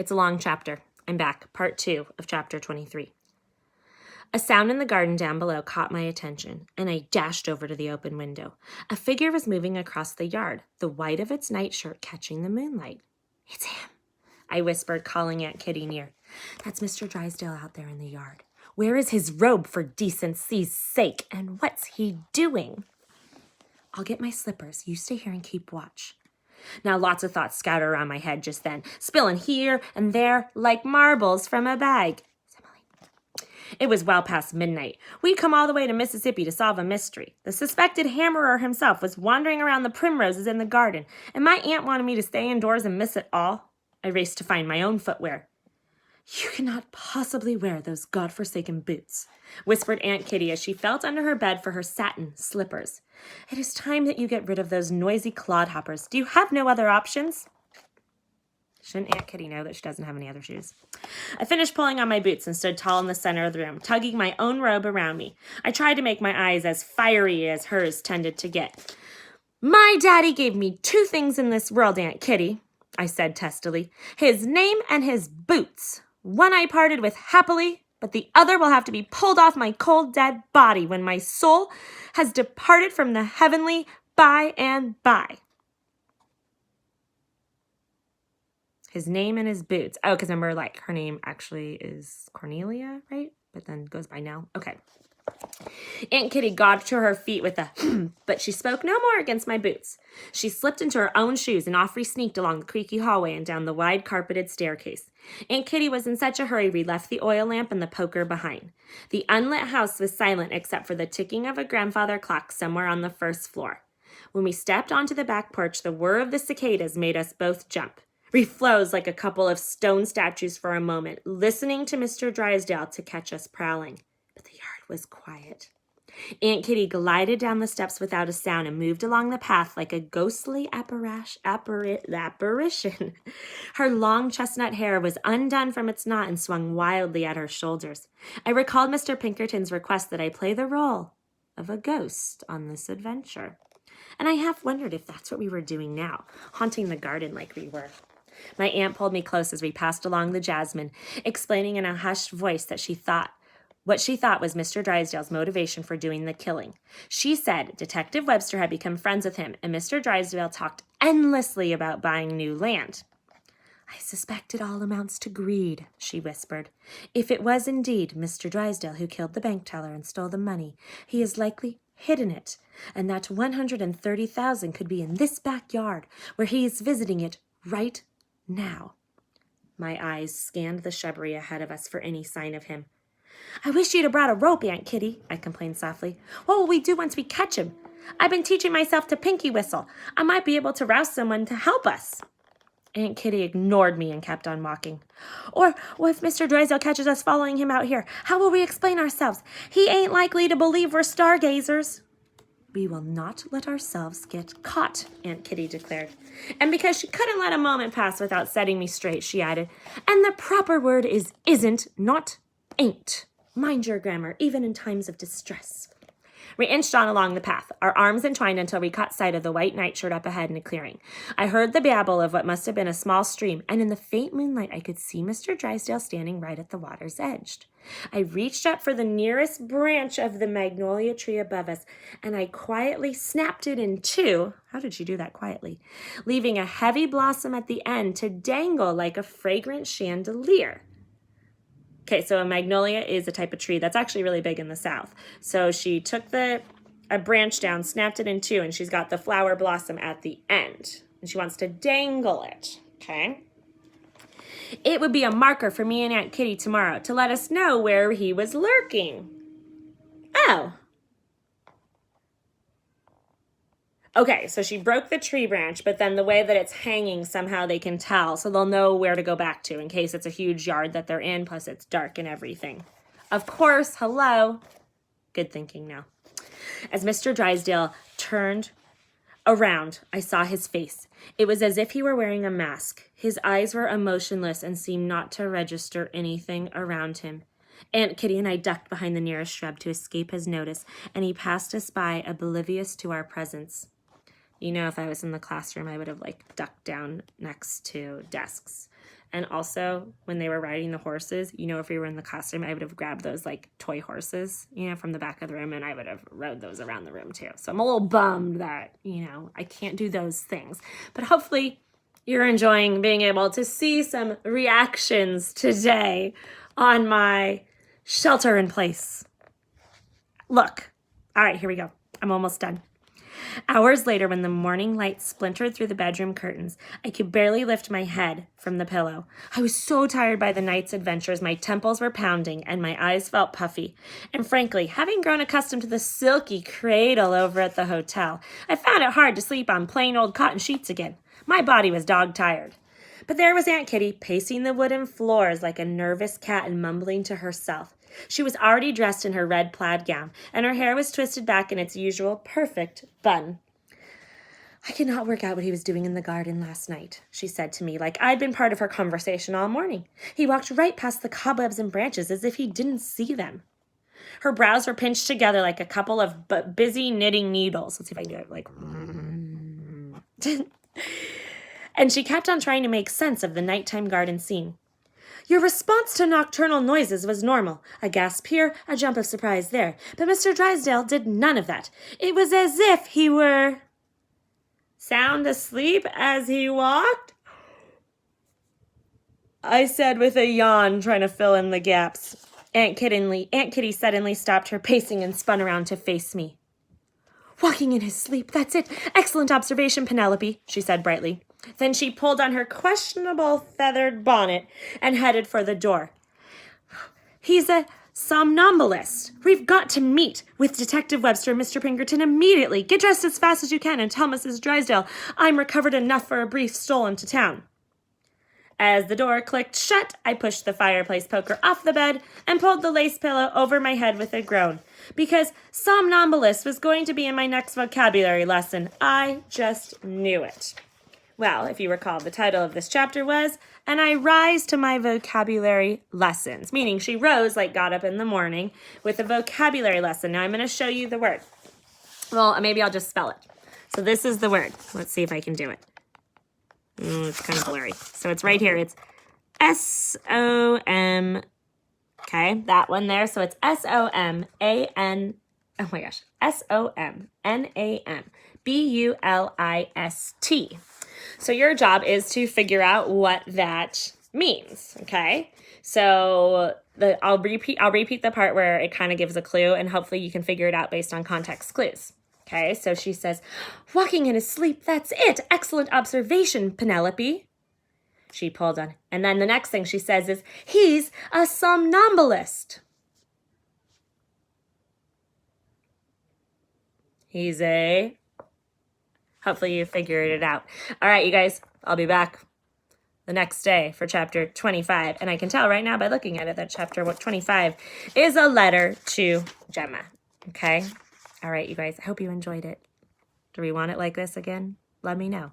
It's a long chapter. I'm back, part 2 of chapter 23. A sound in the garden down below caught my attention, and I dashed over to the open window. A figure was moving across the yard, the white of its nightshirt catching the moonlight. "It's him," I whispered, calling Aunt Kitty near. "That's Mr. Drysdale out there in the yard. Where is his robe, for decency's sake? And what's he doing?" "I'll get my slippers. You stay here and keep watch." Now lots of thoughts scattered around my head just then, spilling here and there like marbles from a bag. It was well past midnight. We'd come all the way to Mississippi to solve a mystery. The suspected hammerer himself was wandering around the primroses in the garden, and my aunt wanted me to stay indoors and miss it all. I raced to find my own footwear. "You cannot possibly wear those godforsaken boots," whispered Aunt Kitty as she felt under her bed for her satin slippers. "It is time that you get rid of those noisy clodhoppers. Do you have no other options?" Shouldn't Aunt Kitty know that she doesn't have any other shoes? I finished pulling on my boots and stood tall in the center of the room, tugging my own robe around me. I tried to make my eyes as fiery as hers tended to get. "My daddy gave me 2 things in this world, Aunt Kitty," I said testily. "His name and his boots. One I parted with happily, but the other will have to be pulled off my cold, dead body when my soul has departed from the heavenly by and by." His name and his boots. Oh, because remember, like, her name actually is Cornelia, right? But then goes by Nell. Okay. Aunt Kitty got to her feet with a but she spoke no more against my boots. She slipped into her own shoes, and off we sneaked along the creaky hallway and down the wide carpeted staircase. Aunt Kitty was in such a hurry we left the oil lamp and the poker behind. The unlit house was silent except for the ticking of a grandfather clock somewhere on the first floor. When we stepped onto the back porch, the whir of the cicadas made us both jump. We froze like a couple of stone statues for a moment, listening to Mr. Drysdale to catch us prowling. But the yard was quiet. Aunt Kitty glided down the steps without a sound and moved along the path like a ghostly apparition. Her long chestnut hair was undone from its knot and swung wildly at her shoulders. I recalled Mr. Pinkerton's request that I play the role of a ghost on this adventure. And I half wondered if that's what we were doing now, haunting the garden like we were. My aunt pulled me close as we passed along the jasmine, explaining in a hushed voice that what she thought was Mr. Drysdale's motivation for doing the killing. She said Detective Webster had become friends with him, and Mr. Drysdale talked endlessly about buying new land. "I suspect it all amounts to greed," she whispered. "If it was indeed Mr. Drysdale who killed the bank teller and stole the money, he has likely hidden it, and that 130,000 could be in this backyard, where he is visiting it right now." My eyes scanned the shrubbery ahead of us for any sign of him. "I wish you'd have brought a rope, Aunt Kitty," I complained softly. "What will we do once we catch him? I've been teaching myself to pinky whistle. I might be able to rouse someone to help us." Aunt Kitty ignored me and kept on walking. Or if Mr. Drysdale catches us following him out here, how will we explain ourselves? He ain't likely to believe we're stargazers." "We will not let ourselves get caught," Aunt Kitty declared. And because she couldn't let a moment pass without setting me straight, she added, "And the proper word is isn't, not ain't. Mind your grammar, even in times of distress." We inched on along the path, our arms entwined until we caught sight of the white nightshirt up ahead in a clearing. I heard the babble of what must have been a small stream, and in the faint moonlight I could see Mr. Drysdale standing right at the water's edge. I reached up for the nearest branch of the magnolia tree above us, and I quietly snapped it in 2. How did she do that quietly? Leaving a heavy blossom at the end to dangle like a fragrant chandelier. Okay, so a magnolia is a type of tree that's actually really big in the South. So she took a branch down, snapped it in 2, and she's got the flower blossom at the end. And she wants to dangle it, okay? It would be a marker for me and Aunt Kitty tomorrow to let us know where he was lurking. Oh. Okay, so she broke the tree branch, but then the way that it's hanging, somehow they can tell, so they'll know where to go back to in case it's a huge yard that they're in, plus it's dark and everything. Of course, hello. Good thinking now. As Mr. Drysdale turned around, I saw his face. It was as if he were wearing a mask. His eyes were emotionless and seemed not to register anything around him. Aunt Kitty and I ducked behind the nearest shrub to escape his notice, and he passed us by, oblivious to our presence. You know, if I was in the classroom, I would have, ducked down next to desks And also, when they were riding the horses, you know, if we were in the costume, I would have grabbed those like toy horses, you know, from the back of the room, and I would have rode those around the room too. So I'm a little bummed that, you know, I can't do those things. But hopefully you're enjoying being able to see some reactions today on my shelter in place look. All right, here we go. I'm almost done. Hours later, when the morning light splintered through the bedroom curtains, I could barely lift my head from the pillow. I was so tired by the night's adventures, my temples were pounding and my eyes felt puffy. And frankly, having grown accustomed to the silky cradle over at the hotel, I found it hard to sleep on plain old cotton sheets again. My body was dog-tired. But there was Aunt Kitty, pacing the wooden floors like a nervous cat and mumbling to herself. She was already dressed in her red plaid gown, and her hair was twisted back in its usual perfect bun. I could not work out what he was doing in the garden last night, she said to me, like I'd been part of her conversation all morning. He walked right past the cobwebs and branches as if he didn't see them. Her brows were pinched together like a couple of busy knitting needles. Let's see if I can do it like... And she kept on trying to make sense of the nighttime garden scene. Your response to nocturnal noises was normal. A gasp here, a jump of surprise there. But Mr. Drysdale did none of that. It was as if he were sound asleep as he walked, I said with a yawn, trying to fill in the gaps. Aunt Kitty suddenly stopped her pacing and spun around to face me. Walking in his sleep, that's it. Excellent observation, Penelope, she said brightly. Then she pulled on her questionable feathered bonnet and headed for the door. He's a somnambulist. We've got to meet with Detective Webster and Mr. Pinkerton immediately. Get dressed as fast as you can and tell Mrs. Drysdale I'm recovered enough for a brief stroll into town. As the door clicked shut, I pushed the fireplace poker off the bed and pulled the lace pillow over my head with a groan. Because somnambulist was going to be in my next vocabulary lesson. I just knew it. Well, if you recall, the title of this chapter was, And I Rise to My Vocabulary Lessons, meaning she rose, like got up in the morning, with a vocabulary lesson. Now I'm going to show you the word. Well, maybe I'll just spell it. So this is the word. Let's see if I can do it. It's kind of blurry. So it's right here. It's S-O-M. Okay, that one there. So it's S-O-M-A-N. Oh my gosh. S-O-M-N-A-M-B-U-L-I-S-T. So your job is to figure out what that means, okay? So I'll repeat the part where it kind of gives a clue, and hopefully you can figure it out based on context clues. Okay, so she says, walking in his sleep, that's it. Excellent observation, Penelope. She pulled on. And then the next thing she says is, he's a somnambulist. He's a... Hopefully you figured it out. All right, you guys, I'll be back the next day for chapter 25. And I can tell right now by looking at it that chapter 25 is a letter to Gemma. Okay? All right, you guys, I hope you enjoyed it. Do we want it like this again? Let me know.